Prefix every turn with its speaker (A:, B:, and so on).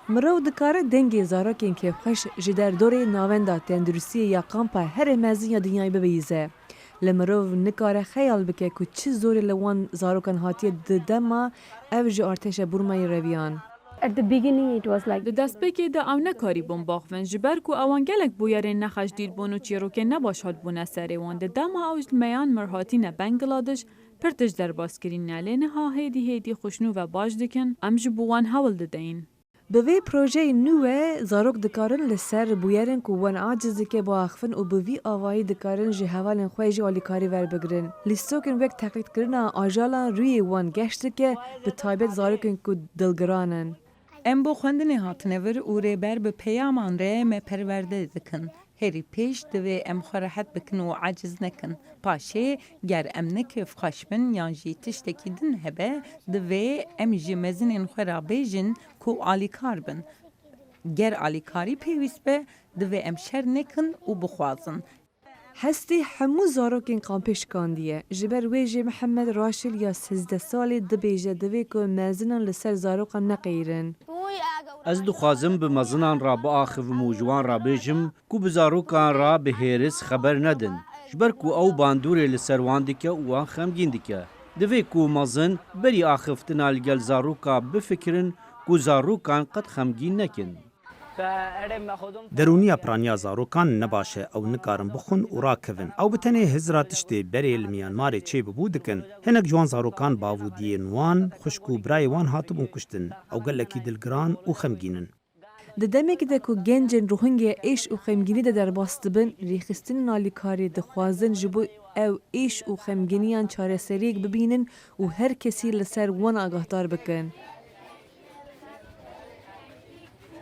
A: مرو دکاره دنگی زاراکین که خوش جدر دوره ناوندا تندرسی یا کامپا هر مزین یا دنیای ببیزه. لمرو نکاره خیال بکه که چه زوری لوان زاروکان هاتی ددما اوج ارتش برمای رویان.
B: At the beginning it was like
C: د دەستپێکی دا ئەو نەکاری بوون باخڤن ji ber ku ewan gelek bûyerên nexweş dîr bûn û çîrokên nebaş hat bûne serê wan di dema ew ji meyan mir hatîne Bangladeş pir tij derbaskirîne lê niha hêdî hêdî xuşnû ve baş dikin em ji bo wan hewl dideyîn.
A: Bi vê projeyê nû ve zarok dikarin li ser bûyerên ku wan aciz dike biaxivin û bi vî avayî dikarin ji hevalên xwe jî alîkarî werbigirin. Lîstokên wek teqîdkirina ajalan rûyê wan geş dike bi taybet zarokên ku dilgiran in.
D: Em bo xwendinê hatine vir û rêber bi peyaman re me perwerde dikin. Herî pêş divê em xwe rehet bikin û aciz nekin. Paşê ger em nekêf xweş bin yan jî tiştekî din hebe divê em ji mezinên xwe re bêjin ku alîkar bin. Ger alîkarî pêwîst be divê em şer nekin û bixwazin.
A: Hestê hemû zarokên kampê şikandiye. Ji ber wê jê Mihemed Raşil ya 13 salê dibêje divê ku mezinan li ser zarokan neqîrin.
E: Ez dixwazim bi mezinan re biaxivim û ji wan re bêjim ku bi zarokan re bi hêris xeber nedin. Ji ber ku ew bandûrê li ser wan dike û wan xemgîn dike. Divê ku mezin berî axiftina li gel zaroka bifikirin ku zarokan qet xemgîn nekin.
F: درونیا پرانیا زاروکان نباشه او نکارن بخون و راکوین او بتنه هزرا تشتی بری المیانمار چه ببو دکن هنک جوان زاروکان باودی نوان خوشکو برای وان هاتبون کشتن او گلکی دلگران و خمگینن.
A: Di demekî de ku gencên Rohingya êş û xemgînî de derbas dibin, rêxistinên alîkarî dixwazin ji bo ew êş û xemgîniyan çareseriyek bibînin û her kesî li ser wan agahdar bikin.